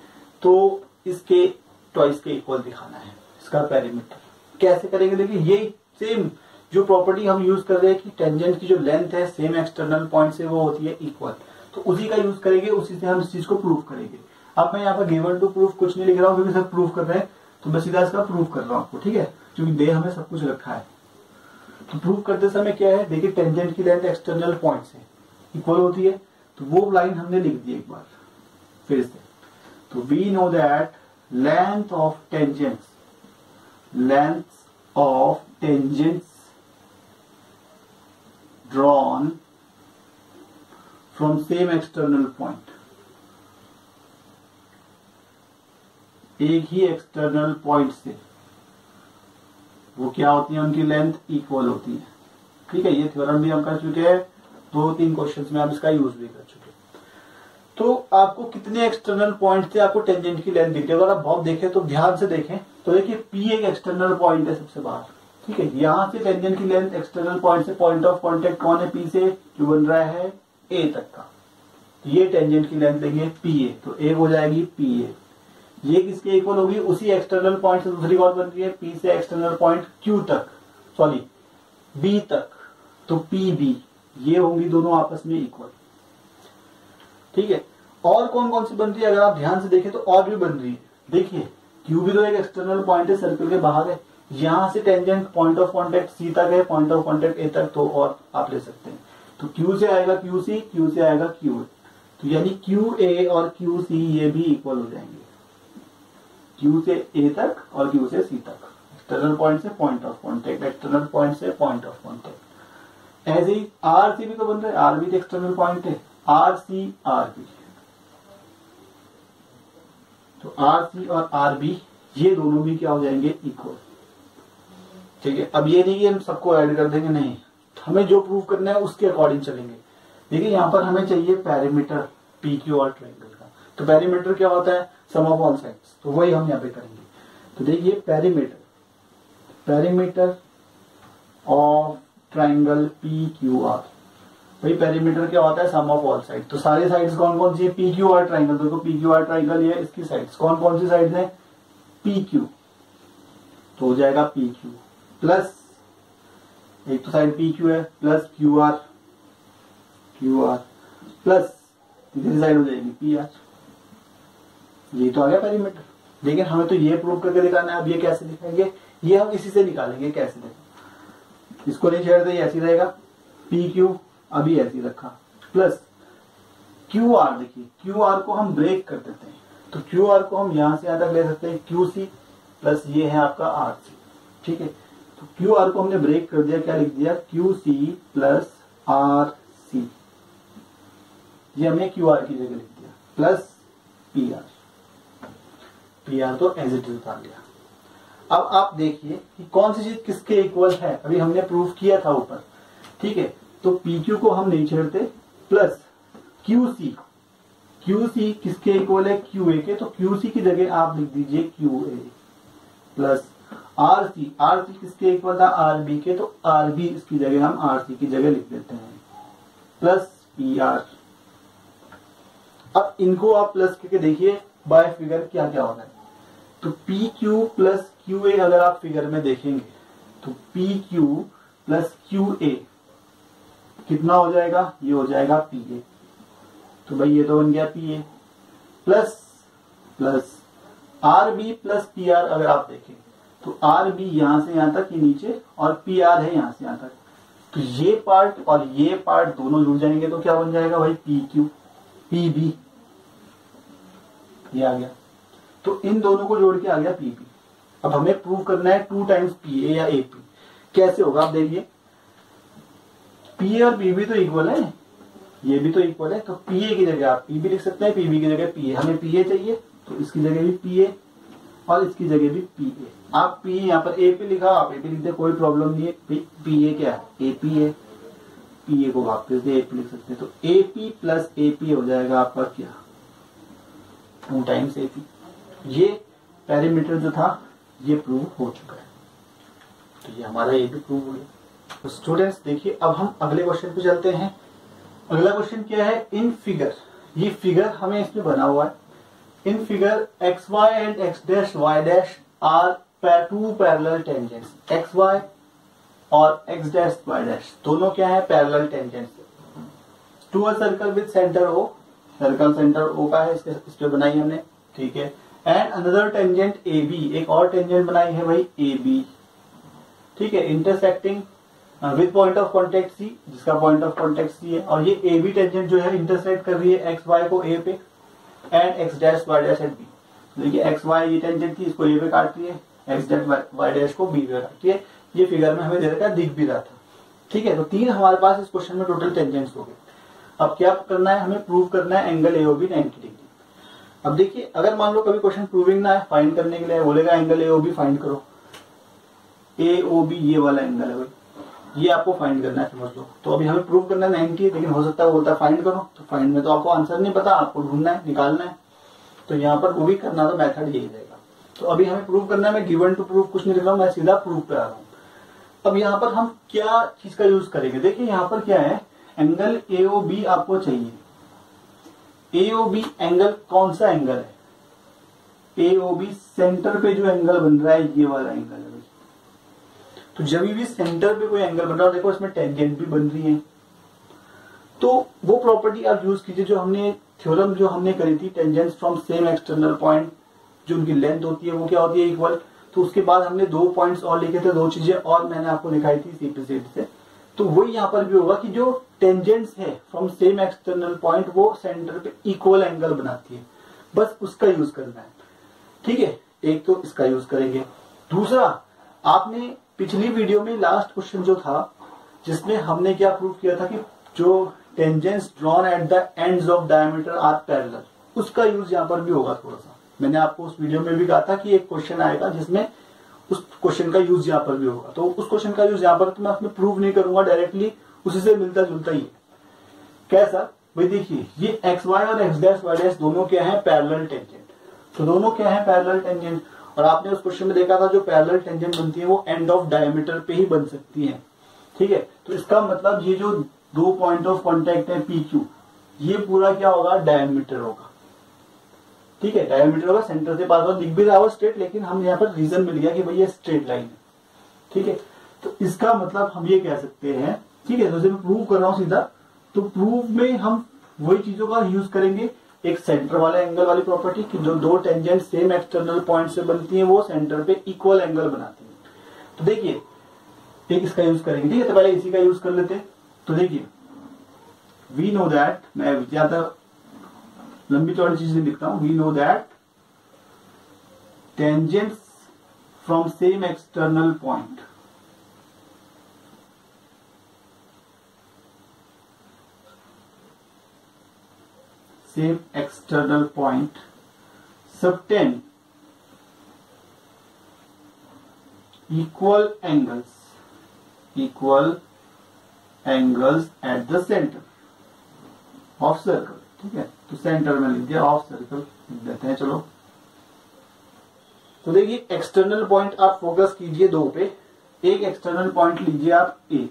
तो इसके ट्वाइस के इक्वल दिखाना है इसका पेरीमीटर। कैसे करेंगे, देखिए ये सेम जो प्रॉपर्टी हम यूज कर रहे हैं कि टेंजेंट की जो लेंथ है सेम एक्सटर्नल पॉइंट से वो होती है इक्वल, तो उसी का यूज करेंगे, उसी से हम इस चीज को प्रूव करेंगे। अब मैं यहाँ पर गिवन टू प्रूफ कुछ नहीं लिख रहा हूँ, क्योंकि सब प्रूव कर रहे हैं, तो मैं सीधा इसका प्रूव कर रहा हूँ आपको। ठीक है, क्योंकि दे हमें सब कुछ रखा है। तो प्रूव करते समय क्या है, देखिए टेंजेंट की लेंथ एक्सटर्नल पॉइंट से इक्वल होती है, तो वो लाइन हमने लिख दी एक बार फिर से। तो we know that length of tangents drawn from same external point, एक ही एक्सटर्नल पॉइंट से वो क्या होती है, उनकी लेंथ इक्वल होती है। ठीक है, ये थ्योरम भी हम कर चुके हैं, 2-3 क्वेश्चंस में हम इसका यूज भी कर चुके हैं। तो आपको कितने एक्सटर्नल पॉइंट से आपको टेंजेंट की लेंथ दिखती है, अगर आप बहुत देखें तो ध्यान से देखें, तो देखिए पी एक एक्सटर्नल पॉइंट है सबसे बाहर। ठीक है, यहां से टेंजेंट की लेंथ एक्सटर्नल पॉइंट से पॉइंट ऑफ कांटेक्ट कौन है, पी से, जो बन रहा है ए तक का, तो ये टेंजेंट की लेंथ लेंगे पी ए, तो एक हो जाएगी पी ए। ये किसके इक्वल होगी, उसी एक्सटर्नल पॉइंट से दूसरी कौन बन रही है, पी से एक्सटर्नल पॉइंट क्यू तक, सॉरी बी तक, तो पी बी, ये होंगी दोनों आपस में इक्वल। ठीक है, और कौन कौन सी बन रही है, अगर आप ध्यान से देखें तो और भी बन रही है। देखिए क्यू भी तो एक एक्सटर्नल पॉइंट है, सर्कल के बाहर है, यहां से टेंजेंट पॉइंट ऑफ कांटेक्ट सी तक है, पॉइंट ऑफ कांटेक्ट ए तक, तो और आप ले सकते हैं। तो क्यू से आएगा क्यू सी, क्यू से आएगा क्यू ए, तो यानी क्यू ए और क्यू सी ये भी इक्वल हो जाएंगे, क्यू से ए तक और क्यू से सी तक, एक्सटर्नल पॉइंट से point of contact, external point से पॉइंट ऑफ कांटेक्ट। ऐसे ही आर सी भी तो बन रहा है, आर भी तो एक्सटर्नल पॉइंट है, R C R B, R C और आर बी ये दोनों भी क्या हो जाएंगे, इक्वल। ठीक है, अब ये नहीं कि हम सबको ऐड कर देंगे, नहीं, हमें जो प्रूव करना है उसके अकॉर्डिंग चलेंगे। देखिए यहाँ पर हमें चाहिए parameter P Q are triangle का, तो पैरामीटर क्या होता है, सम ऑफ ऑल साइड्स, तो वही हम यहाँ पे करेंगे। तो देखिए parameter of triangle P Q are, भाई पैरामीटर क्या होता है, सम ऑफ ऑल साइड। तो सारी साइड्स कौन कौन सी है, पी क्यू आर ट्रायंगल, देखो पी क्यू आर ट्रायंगल ये इसकी साइड्स कौन कौन सी साइड्स है, पी क्यू, तो हो जाएगा पी क्यू प्लस, एक तो साइड पी क्यू है, प्लस क्यू आर प्लस दूसरी साइड हो जाएगी पी आर। ये तो आ गया पैरामीटर। लेकिन हमें तो ये प्रूव करके दिखाना है। अब ये कैसे दिखाएंगे, ये हम इसी से निकालेंगे। कैसे देखो, इसको नहीं छेड़ते, ऐसी रहेगा, पी क्यू अभी ऐसी रखा, प्लस क्यू आर। देखिए क्यू आर को हम ब्रेक कर देते हैं, तो क्यू आर को हम यहां से यहां तक ले सकते हैं, क्यू सी प्लस ये है आपका आर सी। ठीक है, तो क्यू आर को हमने ब्रेक कर दिया, क्या लिख दिया, Q C plus R C, ये हमने क्यू आर की जगह लिख दिया, प्लस पी आर तो एज इट इज उतार लिया। अब आप देखिए कि कौन सी चीज किसके इक्वल है, अभी हमने प्रूफ किया था ऊपर। ठीक है, तो पी क्यू को हम नहीं छेड़ते, प्लस क्यू सी किसके इक्वल है, क्यू ए के, तो क्यू सी की जगह आप लिख दीजिए Q A, plus R C किसके इक्वल था, आर बी के, तो आर बी इसकी जगह हम आर सी की जगह लिख देते हैं, प्लस पी आर। अब इनको आप प्लस करके देखिए बाय फिगर क्या क्या होता है। तो P Q plus Q A अगर आप फिगर में देखेंगे तो P Q plus Q A कितना हो जाएगा, ये हो जाएगा पी ए। तो भाई ये तो बन गया P A, plus R B plus P R. अगर आप देखें तो आर बी यहां से यहां तक, ये नीचे, और पी आर है यहां से यहां तक, तो ये पार्ट और ये पार्ट दोनों जुड़ जाएंगे, तो क्या बन जाएगा भाई, पी क्यू पी बी, ये आ गया। तो इन दोनों को जोड़ के आ गया पी बी। अब हमें प्रूव करना है 2 टाइम्स पी ए या ए पी। कैसे होगा आप देखिए, पी ए और पी बी तो इक्वल है, ये भी तो इक्वल है, तो पी ए की जगह आप पी बी लिख सकते हैं, पी बी की जगह पी ए। हमें पी ए चाहिए तो इसकी जगह भी पी ए और इसकी जगह भी पी ए। आप पी यहाँ पर ए पी लिखा, आप ए पी लिख दे, कोई प्रॉब्लम नहीं है। पी ए क्या है, ए पी है, पी ए को वापस दे ए पी लिख सकते हैं। तो ए पी प्लस ए पी हो जाएगा आपका क्या, 2 टाइम्स ए पी। ये पैरामीटर जो था ये प्रूव हो चुका है, तो ये हमारा ये भी प्रूव हो गया। तो स्टूडेंट्स देखिए, अब हम अगले क्वेश्चन पे चलते हैं। अगला क्वेश्चन क्या है, इन फिगर, ये फिगर हमें इसमें बना हुआ है। In figure X Y and X dash Y dash are 2 parallel tangents. X Y और एक्स डैश वाई डैश दोनों क्या है, parallel tangents to a circle with centre O. Circle centre O का है, इस पे बनाई हमने। ठीक है, and another tangent A B, एक और टेंजेंट बनाई है भाई ए बी। ठीक है, intersecting with point of contact C, जिसका पॉइंट ऑफ कॉन्टेक्ट सी है, और ये ए बी टेंजेंट जो है इंटरसेक्ट कर रही है एक्स वाई को ए पे and X dash Y dash at B. देखिए एक्स वाई ये टेंजेंट थी, इसको ए पे काट रही है, एक्स डैश वाई डैश को बी पे काट रही है। ये फिगर में हमें दे रखा है, दिख भी रहा था। ठीक है, तो 3 हमारे पास इस क्वेश्चन में टोटल टेंजेंट्स हो गए। अब क्या करना है, हमें प्रूव करना है एंगल एओबी 90 डिग्री। अब देखिए, अगर मान लो कभी क्वेश्चन प्रूविंग ना है, फाइंड करने के लिए बोलेगा एंगल एओबी फाइंड करो, एओबी ये वाला एंगल है भाई, ये आपको फाइंड करना है, समझ लो। तो अभी हमें प्रूव करना है 90, लेकिन हो सकता है बोलता है फाइंड करो, तो फाइंड में तो आपको आंसर नहीं पता, आपको ढूंढना है, निकालना है। तो यहाँ पर वो भी करना तो मेथड यही रहेगा। तो अभी हमें प्रूव करना है, मैं गिवन टू प्रूव कुछ नहीं लिख रहा हूँ, मैं सीधा प्रूव पे आ रहा हूँ। अब यहाँ पर हम क्या चीज का यूज करेंगे, देखिए यहाँ पर क्या है, एंगल एओबी आपको चाहिए। एओबी एंगल कौन सा एंगल है, एओबी सेंटर पे जो एंगल बन रहा है ये वाला एंगल है। तो जब भी सेंटर पे कोई एंगल बन रहा है, देखो इसमें टेंजेंट भी बन रही है, तो वो प्रॉपर्टी आप यूज कीजिए जो हमने थ्योरम जो हमने करी थी, tangents from same external point, जो उनकी लेंथ होती है वो क्या होती है, इक्वल। तो उसके बाद हमने 2 पॉइंट्स और लिखे थे, 2 चीजें और मैंने आपको दिखाई थी सी टू सेट से। तो वही यहाँ पर भी होगा कि जो टेंजेंट्स है फ्रॉम सेम एक्सटर्नल पॉइंट वो सेंटर पे इक्वल एंगल बनाती है, बस उसका यूज करना है। ठीक है, एक तो इसका यूज करेंगे। दूसरा, आपने पिछली वीडियो में लास्ट क्वेश्चन जो था जिसमें हमने क्या प्रूव किया था कि जो tangents drawn at the ends of diameter are parallel, उसका यूज यहाँ पर भी होगा थोड़ा सा। मैंने आपको उस वीडियो में भी कहा था कि एक क्वेश्चन आएगा जिसमें उस क्वेश्चन का यूज यहाँ पर भी होगा, तो उस क्वेश्चन का यूज यहाँ पर तो मैं उसमें प्रूव नहीं करूंगा, डायरेक्टली उसी से मिलता जुलता ही है। कैसा भाई, देखिए ये एक्स वाई और एक्स डैश वाई डैश दोनों क्या है, पैरेलल टेंजेंट। तो दोनों क्या है, पैरेलल टेंजेंट। और आपने उस क्वेश्चन में देखा था जो पैरेलल टेंजेंट बनती है वो एंड ऑफ डायमीटर पे ही बन सकती है, ठीक है। तो इसका मतलब ये जो दो पॉइंट ऑफ कॉन्टेक्ट है पी क्यू, ये पूरा क्या होगा, डायमीटर होगा, ठीक है। डायमीटर होगा, सेंटर से पास होगा, दिख भी रहा होगा स्ट्रेट, लेकिन हम यहाँ पर रीजन मिल गया कि भाई ये स्ट्रेट लाइन है, ठीक है। तो इसका मतलब हम ये कह सकते हैं, ठीक है। तो जैसे मैं प्रूव कर रहा हूं सीधा, तो प्रूफ में हम वही चीजों का यूज करेंगे, एक सेंटर वाला एंगल वाली प्रॉपर्टी कि जो दो टेंजेंट सेम एक्सटर्नल पॉइंट से बनती है वो सेंटर पे इक्वल एंगल बनाती है। तो देखिए एक इसका यूज करेंगे, ठीक है। तो पहले इसी का यूज कर लेते हैं। तो देखिए वी नो दैट, मैं ज्यादा लंबी चौड़ी चीजें लिखता हूं, we know that tangents from same external point same external point subtend equal angles at the center of circle, ठीक है। तो सेंटर में लिख दिया, ऑफ सर्कल लिख देते हैं, चलो। तो देखिए एक्सटर्नल पॉइंट आप फोकस कीजिए दो पे, एक एक्सटर्नल पॉइंट लीजिए आप ए।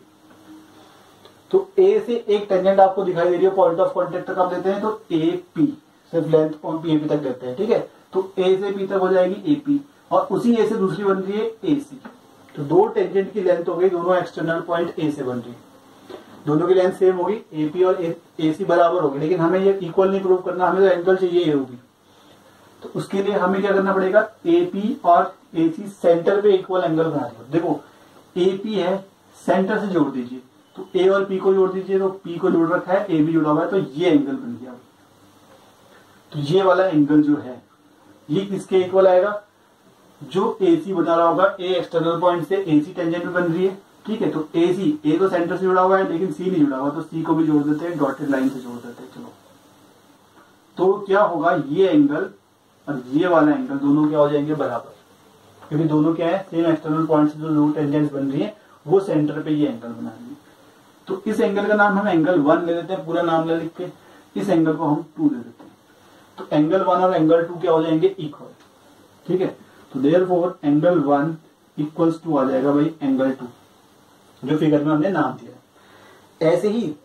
तो ए से एक टेंजेंट आपको दिखाई दे रही है, पॉइंट ऑफ कॉन्टेक्ट तक आप लेते हैं तो ए पी, सिर्फ लेंथ पी ए पी तक लेते हैं, ठीक है। तो ए से पी तक हो जाएगी ए पी, और उसी ए से दूसरी बन रही है ए सी। तो दो टेंजेंट की लेंथ हो गई, दोनों एक्सटर्नल पॉइंट ए से बन रही है, दोनों की लेंथ सेम होगी, ए पी और ए सी बराबर होगी। लेकिन हमें ये इक्वल नहीं प्रूव करना, हमें तो एंगल चाहिए ए होगी। तो उसके लिए हमें क्या करना पड़ेगा, ए पी और ए सी सेंटर पे इक्वल एंगल बना दो। देखो ए पी है, सेंटर से जोड़ दीजिए, तो ए और पी को जोड़ दीजिए, तो पी को जोड़ रखा है, ए भी जुड़ा हुआ है, तो ये एंगल बन गया। तो ये वाला एंगल जो है ये किसके इक्वल आएगा, जो ए सी बना रहा होगा, ए एक्सटर्नल पॉइंट से ए सी टेंजेंट बन रही है, ठीक है। तो ए सी, ए तो सेंटर से जुड़ा हुआ है लेकिन सी नहीं जुड़ा हुआ, तो सी को भी जोड़ देते हैं, डॉटेड लाइन से जोड़ देते हैं, चलो। तो क्या होगा, ये एंगल और ये वाला एंगल दोनों क्या हो जाएंगे, बराबर, क्योंकि दोनों क्या है, सेम एक्सटर्नल पॉइंट से जो दो टेंजेंट्स बन रही है वो सेंटर पे ये एंगल बना रही है। तो इस एंगल का नाम हम एंगल 1 ले लेते हैं, पूरा नाम ले लिख के, इस एंगल को हम 2 ले लेते हैं। तो एंगल 1 और एंगल 2 क्या हो जाएंगे, इक्वल, ठीक है। तो देयरफॉर एंगल 1 इक्वल्स टू आ जाएगा भाई एंगल 2, जो फिगर में हमने नाम दिया। ऐसे ही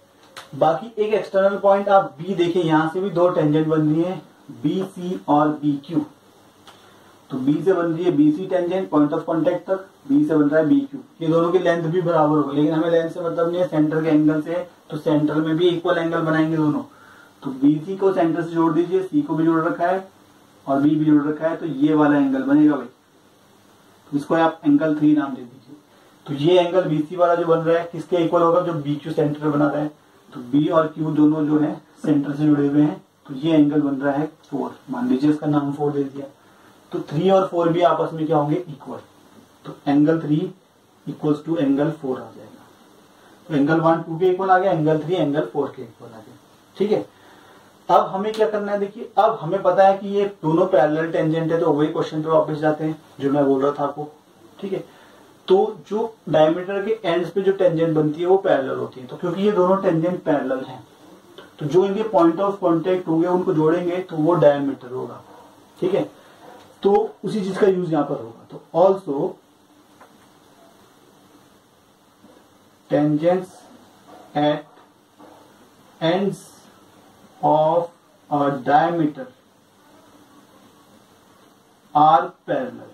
बाकी एक एक्सटर्नल पॉइंट आप बी देखें, यहां से भी दो टेंजेंट बन रही है, बी सी और बी क्यू। तो बी से बन रही है B C tangent point of contact तक, बी से बन रहा है बी क्यू। ये दोनों की लेंथ भी बराबर होगी, लेकिन हमें लेंथ से मतलब नहीं है, सेंटर के एंगल से, तो सेंटर में भी इक्वल एंगल बनाएंगे दोनों। तो बी सी को सेंटर से जोड़ दीजिए, सी को भी जोड़ रखा है और बी भी जोड़ रखा है, तो ये वाला एंगल बनेगा भाई। तो इसको आप एंगल 3 नाम दे दीजिए। तो ये एंगल बी सी वाला जो बन रहा है किसके इक्वल होगा, जो बी क्यू सेंटर बना रहा है। तो बी और क्यू दोनों जो है सेंटर से जुड़े हुए हैं, तो ये एंगल बन रहा है 4, मान लीजिए इसका नाम 4 दे दिया। तो 3 और 4 भी आपस में क्या होंगे, इक्वल। तो एंगल 3 इक्वल्स टू एंगल 4 आ जाएगा। तो एंगल 1 2 के इक्वल आ गया, एंगल 3 एंगल 4 के इक्वल आ गया, ठीक है। अब हमें क्या करना है, देखिए अब हमें पता है कि ये दोनों पैरेलल टेंजेंट है, तो वही क्वेश्चन पे वापस जाते हैं जो मैं बोल रहा था आपको, ठीक है। तो जो डायमीटर के एंड्स पे जो टेंजेंट बनती है वो पैरेलल होती है। तो क्योंकि ये दोनों टेंजेंट पैरेलल हैं, तो जो इनके पॉइंट ऑफ कॉन्टेक्ट होंगे उनको जोड़ेंगे तो वो डायमीटर होगा, ठीक है। तो उसी चीज का यूज यहां पर होगा। तो also tangents at ends of a diameter are parallel,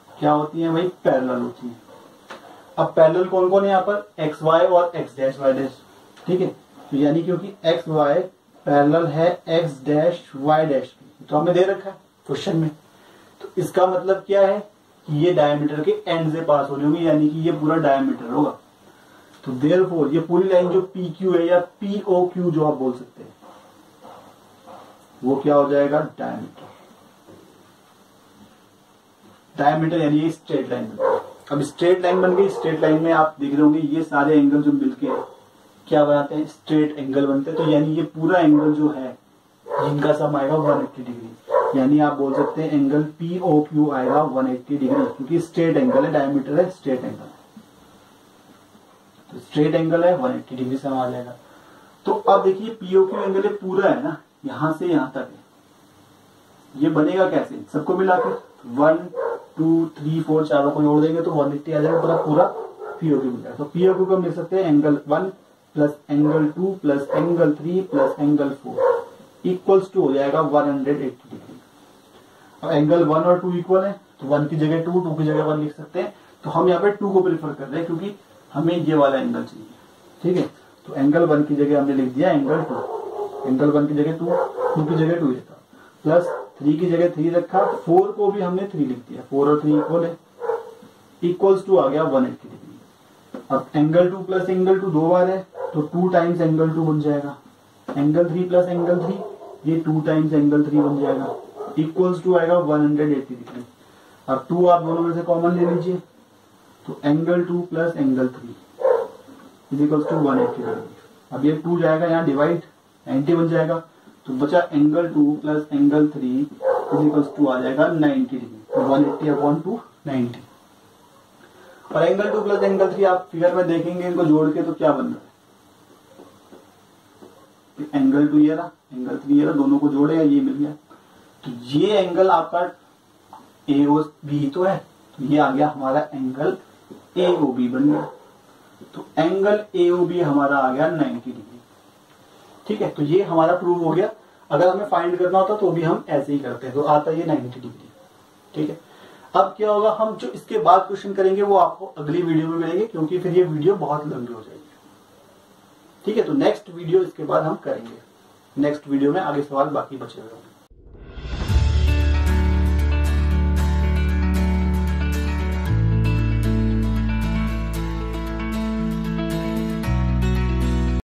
क्या होती है भाई, पैरेलल होती है। अब पैरेलल कौन कौन है यहाँ पर, एक्स वाई और एक्स डैश वाई डैश, ठीक है। तो यानी क्योंकि एक्स वाई पैरेलल है एक्स डैश वाई डैश की, तो हमें दे रखा है क्वेश्चन में। तो इसका मतलब क्या है कि ये डायमीटर के एंड से पास हो रही होगी, यानी कि ये पूरा डायमीटर होगा। तो देयरफॉर ये पूरी लाइन जो पी क्यू है या पी ओ क्यू जो आप बोल सकते हैं, वो क्या हो जाएगा, डायमीटर। डायमीटर यानी ये स्ट्रेट लाइन बन गई। अब स्ट्रेट लाइन बन गई, स्ट्रेट लाइन में आप देख रहे होंगे ये सारे एंगल जो मिलके क्या बनाते हैं, स्ट्रेट एंगल बनते हैं। तो यानी ये पूरा एंगल जो है जिनका सम आएगा 180 डिग्री, यानी आप बोल सकते हैं एंगल POQ आएगा 180 डिग्री, क्योंकि स्ट्रेट एंगल है, डायमीटर है, स्ट्रेट एंगल है, तो स्ट्रेट एंगल है 180 डिग्री से आ जाएगा। तो अब देखिए POQ एंगल पूरा है ना, यहां से यहां तक है, ये बनेगा कैसे, सबको मिलाकर 1 2 3 4 चारों को जोड़ देंगे तो 180 आ जाएगा, पूरा POQ मिलेगा। तो POQ को मिल सकते हैं angle 1 plus angle 2 plus angle 3 plus angle 4 equals to हो जाएगा 180 डिग्री। अब एंगल 1 और 2 इक्वल है, तो 1 की जगह 2, 2 की जगह 1 लिख सकते हैं। तो हम यहाँ पे 2 को प्रेफर कर रहे हैं, क्योंकि हमें ये वाला एंगल चाहिए, ठीक है। तो एंगल 1 की जगह हमने लिख दिया एंगल 2, एंगल 1 की जगह 2, 2 की जगह 2 लिखा, प्लस 3 की जगह 3 रखा, 4 को भी हमने 3 लिख दिया, 4 और 3 इक्वल है, इक्वल्स टू आ गया 180 डिग्री। अब एंगल 2 प्लस एंगल 2 दो बार है, तो 2 टाइम्स एंगल 2 बन जाएगा, एंगल 3 प्लस एंगल 3 ये 2 टाइम्स एंगल 3 बन जाएगा, इक्वल्स टू आएगा 180 डिग्री। अब 2 आप दोनों में से कॉमन ले लीजिए, तो angle 2 plus angle 3 is equals to 180 degree. अब ये 2 जाएगा यहाँ डिवाइड, 90 बन जाएगा, तो बचा angle 2 plus angle 3 is equals to आ जाएगा 90 डिग्री, तो 180 अपॉन 2 90। और एंगल 2 प्लस एंगल 3 आप फिगर में देखेंगे, इनको जोड़ के तो क्या बन रहा है, एंगल 2 ये रहा, एंगल 3 ये रहा, दोनों को जोड़ेगा ये मिल गया। तो ये एंगल आपका AOB तो है, तो ये आ गया हमारा एंगल AOB बन गया। तो एंगल AOB हमारा आ गया 90 डिग्री, ठीक है। तो ये हमारा प्रूव हो गया। अगर हमें फाइंड करना होता तो भी हम ऐसे ही करते हैं, तो आता ये 90 डिग्री, ठीक है। अब क्या होगा, हम जो इसके बाद क्वेश्चन करेंगे वो आपको अगली वीडियो में मिलेंगे, क्योंकि फिर ये वीडियो बहुत लंबी हो जाएगी, ठीक है। तो नेक्स्ट वीडियो इसके बाद हम करेंगे, नेक्स्ट वीडियो में आगे सवाल बाकी बचे हुए होंगे।